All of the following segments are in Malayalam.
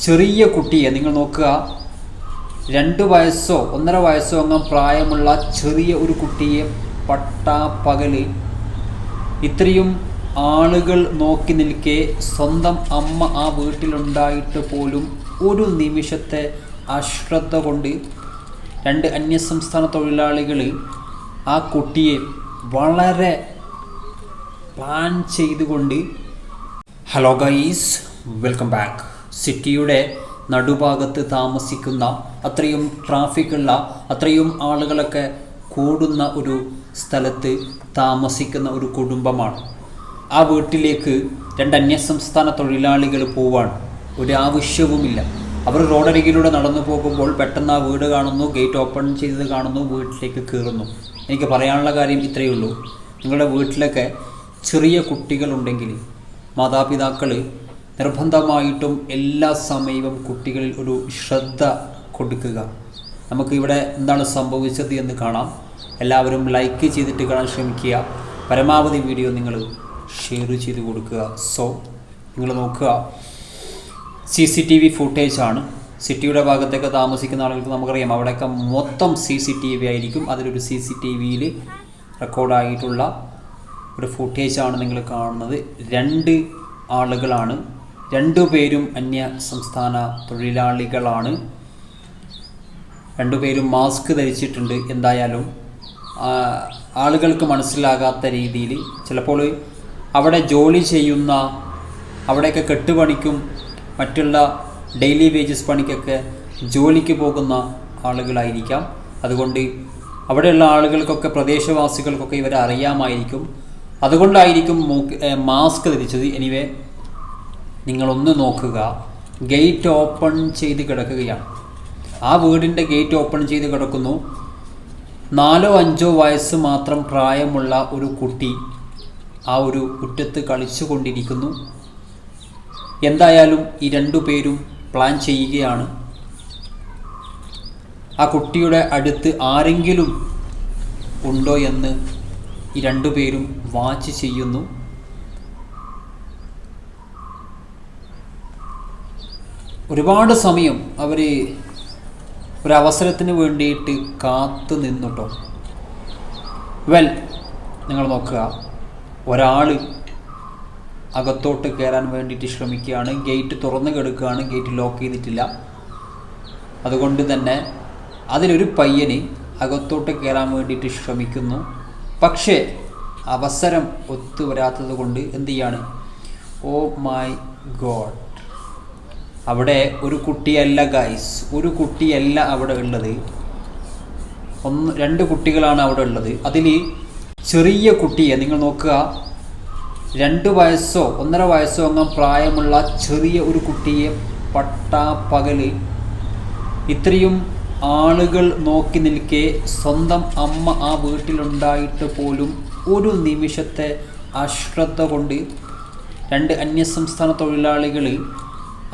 ചെറിയ കുട്ടിയെ നിങ്ങൾ നോക്കുക, 2 വയസ്സോ 1.5 വയസ്സോ അങ്ങ് പ്രായമുള്ള ചെറിയ ഒരു കുട്ടിയെ പട്ടാപ്പകല് ഇത്രയും ആളുകൾ നോക്കി നിൽക്കെ സ്വന്തം അമ്മ ആ വീട്ടിലുണ്ടായിട്ട് പോലും ഒരു നിമിഷത്തെ അശ്രദ്ധ കൊണ്ട് 2 അന്യസംസ്ഥാന തൊഴിലാളികൾ ആ കുട്ടിയെ വളരെ പ്ലാൻ ചെയ്തുകൊണ്ട് ഹലോ ഗൈസ്, വെൽക്കം ബാക്ക്. സിറ്റിയുടെ നടുഭാഗത്ത് താമസിക്കുന്ന, അത്രയും ട്രാഫിക്കുള്ള, അത്രയും ആളുകളൊക്കെ കൂടുന്ന ഒരു സ്ഥലത്ത് താമസിക്കുന്ന ഒരു കുടുംബമാണ്. ആ വീട്ടിലേക്ക് 2 അന്യസംസ്ഥാന തൊഴിലാളികൾ പോവാണ്. ഒരു ആവശ്യവുമില്ല. അവർ റോഡരികിലൂടെ നടന്നു പോകുമ്പോൾ പെട്ടെന്ന് ആ വീട് കാണുന്നു, ഗേറ്റ് ഓപ്പൺ ചെയ്തത് കാണുന്നു, വീട്ടിലേക്ക് കയറുന്നു. എനിക്ക് പറയാനുള്ള കാര്യം ഇത്രയേ ഉള്ളൂ. നിങ്ങളുടെ വീട്ടിലൊക്കെ ചെറിയ കുട്ടികളുണ്ടെങ്കിൽ മാതാപിതാക്കൾ നിർബന്ധമായിട്ടും എല്ലാ സമയവും കുട്ടികളിൽ ഒരു ശ്രദ്ധ കൊടുക്കുക. നമുക്ക് ഇവിടെ എന്താണ് സംഭവിച്ചത് എന്ന് കാണാം. എല്ലാവരും ലൈക്ക് ചെയ്തിട്ട് കാണാൻ ശ്രമിക്കുക. പരമാവധി വീഡിയോ നിങ്ങൾ ഷെയർ ചെയ്ത് കൊടുക്കുക. സോ നിങ്ങൾ നോക്കുക, CCTV ഫുട്ടേജാണ്. സിറ്റിയുടെ ഭാഗത്തേക്ക് താമസിക്കുന്ന ആളുകൾക്ക് നമുക്കറിയാം, അവിടെയൊക്കെ മൊത്തം CCTV ആയിരിക്കും. അതിലൊരു CCTVയിൽ റെക്കോർഡായിട്ടുള്ള ഒരു ഫുട്ടേജാണ് നിങ്ങൾ കാണുന്നത്. 2 ആളുകളാണ്, 2 പേരും അന്യ സംസ്ഥാന തൊഴിലാളികളാണ്. 2 പേരും മാസ്ക് ധരിച്ചിട്ടുണ്ട്. എന്തായാലും ആളുകൾക്ക് മനസ്സിലാകാത്ത രീതിയിൽ, ചിലപ്പോൾ അവിടെ ജോലി ചെയ്യുന്ന, അവിടെയൊക്കെ കെട്ടുപണിക്കും മറ്റുള്ള ഡെയിലി വേജസ് പണിക്കൊക്കെ ജോലിക്ക് പോകുന്ന ആളുകളായിരിക്കാം. അതുകൊണ്ട് അവിടെയുള്ള ആളുകൾക്കൊക്കെ, പ്രദേശവാസികൾക്കൊക്കെ ഇവരെ അറിയാമായിരിക്കും. അതുകൊണ്ടായിരിക്കും മാസ്ക് ധരിച്ചത്. എനിവേ, നിങ്ങളൊന്ന് നോക്കുക, ഗേറ്റ് ഓപ്പൺ ചെയ്ത് കിടക്കുകയാണ്. ആ വീടിൻ്റെ ഗേറ്റ് ഓപ്പൺ ചെയ്ത് കിടക്കുന്നു. 4-5 വയസ്സ് മാത്രം പ്രായമുള്ള ഒരു കുട്ടി ആ ഒരു മുറ്റത്ത് കളിച്ചു കൊണ്ടിരിക്കുന്നു. എന്തായാലും ഈ 2 പേരും പ്ലാൻ ചെയ്യുകയാണ്. ആ കുട്ടിയുടെ അടുത്ത് ആരെങ്കിലും ഉണ്ടോ എന്ന് ഈ 2 പേരും വാച്ച് ചെയ്യുന്നു. ഒരുപാട് സമയം അവർ ഒരവസരത്തിന് വേണ്ടിയിട്ട് കാത്തു നിന്നുട്ടോ. നിങ്ങൾ നോക്കുക, ഒരാൾ അകത്തോട്ട് കയറാൻ വേണ്ടിയിട്ട് ശ്രമിക്കുകയാണ്. ഗേറ്റ് തുറന്ന് കിടക്കുകയാണ്, ഗേറ്റ് ലോക്ക് ചെയ്തിട്ടില്ല. അതുകൊണ്ട് തന്നെ അതിലൊരു പയ്യന് അകത്തോട്ട് കയറാൻ വേണ്ടിയിട്ട് ശ്രമിക്കുന്നു. പക്ഷേ അവസരം ഒത്തുവരാത്തത് കൊണ്ട് എന്ത് ചെയ്യാണ്? ഓ മൈ ഗോഡ്, അവിടെ ഒരു കുട്ടിയല്ല ഗൈസ്, ഒരു കുട്ടിയല്ല അവിടെ ഉള്ളത്. 2 കുട്ടികളാണ് അവിടെ ഉള്ളത്. അതിൽ ചെറിയ കുട്ടിയെ നിങ്ങൾ നോക്കുക, 2 വയസ്സോ 1.5 വയസ്സോ അങ്ങ് പ്രായമുള്ള ചെറിയ ഒരു കുട്ടിയെ പട്ടാപ്പകല് ഇത്രയും ആളുകൾ നോക്കി നിൽക്കെ സ്വന്തം അമ്മ ആ വീട്ടിലുണ്ടായിട്ട് പോലും ഒരു നിമിഷത്തെ അശ്രദ്ധ കൊണ്ട് 2 അന്യസംസ്ഥാന തൊഴിലാളികൾ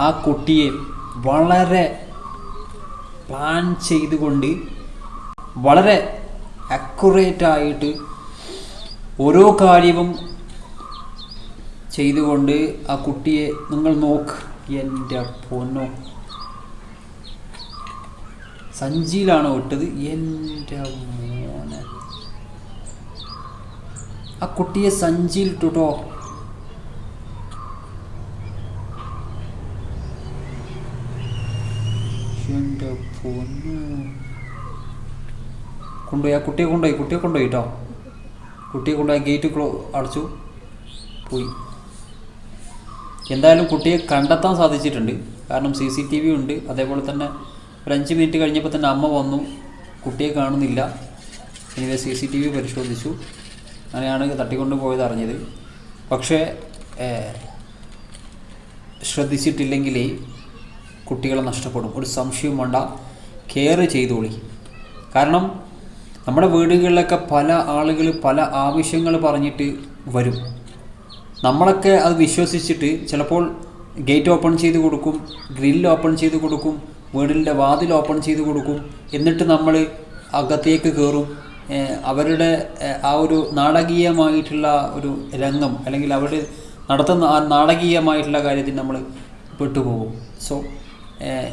ആ കുട്ടിയെ വളരെ പ്ലാൻ ചെയ്തുകൊണ്ട്, വളരെ അക്യുറേറ്റായിട്ട് ഓരോ കാര്യവും ചെയ്തുകൊണ്ട് ആ കുട്ടിയെ നിങ്ങൾ നോക്ക്. എൻ്റെ പൊന്നോ, സഞ്ചിയിലാണോ ഇട്ടത്? എൻ്റെ മോനെ, ആ കുട്ടിയെ സഞ്ചിയിൽ ഇട്ടുട്ടോ. എൻ്റെ പൊന്നു, കൊണ്ടുപോയി ആ കുട്ടിയെ കൊണ്ടുപോയി കേട്ടോ. കുട്ടിയെ കൊണ്ടുപോയി ഗേറ്റ് അടച്ചു പോയി. എന്തായാലും കുട്ടിയെ കണ്ടെത്താൻ സാധിച്ചിട്ടുണ്ട്. കാരണം CCTV ഉണ്ട്. അതേപോലെ തന്നെ ഒരു 5 മിനിറ്റ് കഴിഞ്ഞപ്പോൾ തന്നെ അമ്മ വന്നു, കുട്ടിയെ കാണുന്നില്ല. എനിവേ CCTV പരിശോധിച്ചു, അങ്ങനെയാണ് തട്ടിക്കൊണ്ട് പോയത് അറിഞ്ഞത്. പക്ഷേ ശ്രദ്ധിച്ചിട്ടില്ലെങ്കിൽ കുട്ടികളെ നഷ്ടപ്പെടും. ഒരു സംശയവും വേണ്ട, കെയർ ചെയ്തോളി. കാരണം നമ്മുടെ വീടുകളിലൊക്കെ പല ആളുകൾ പല ആവശ്യങ്ങൾ പറഞ്ഞിട്ട് വരും. നമ്മളൊക്കെ അത് വിശ്വസിച്ചിട്ട് ചിലപ്പോൾ ഗേറ്റ് ഓപ്പൺ ചെയ്ത് കൊടുക്കും, ഗ്രില്ല് ഓപ്പൺ ചെയ്ത് കൊടുക്കും, വീടിൻ്റെ വാതിൽ ഓപ്പൺ ചെയ്ത് കൊടുക്കും. എന്നിട്ട് നമ്മൾ അകത്തേക്ക് കയറും. അവരുടെ ആ ഒരു നാടകീയമായിട്ടുള്ള ഒരു രംഗം, അല്ലെങ്കിൽ അവർ നടത്തുന്ന ആ നാടകീയമായിട്ടുള്ള കാര്യത്തിൽ നമ്മൾ പെട്ടുപോകും. സോ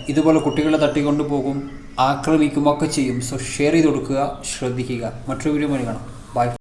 ഇതുപോലെ കുട്ടികളെ തട്ടിക്കൊണ്ടു പോകും, ആക്രമിക്കുമൊക്കെ ചെയ്യും. സോ ഷെയർ ചെയ്ത് കൊടുക്കുക, ശ്രദ്ധിക്കുക. മറ്റൊരു വീഡിയോ കാണാം. ബൈ.